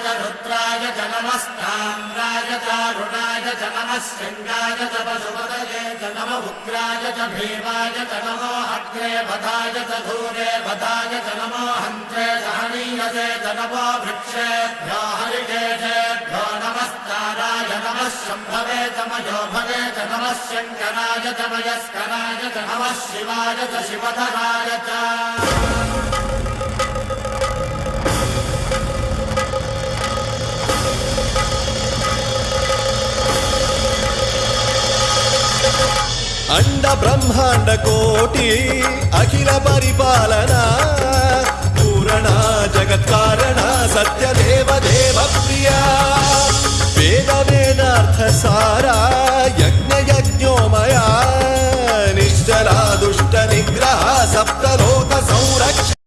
च रुद्राय च नमस्ताम्राय चारुणाय च नमः शृङ्गाय च पशुपतये च नम उग्राय च भीमाय च नमो अग्रे वधाय च धूरे वधाय च नमो हन्त्रे सहनीयसे च नमो वृक्षेभ्यो हरिकेशेभ्यो नमस्ताराय नमः शम्भवे च मयोभवे च नमः शङ्कराय च मयस्कराय च नमः शिवाय च शिवधराय च अंड ब्रह्मांड कोटि अखिल परिपालना पूरणा जगत्कारणा सत्यदेव देव प्रिया वेद वेदार्थ सारा यज्ञ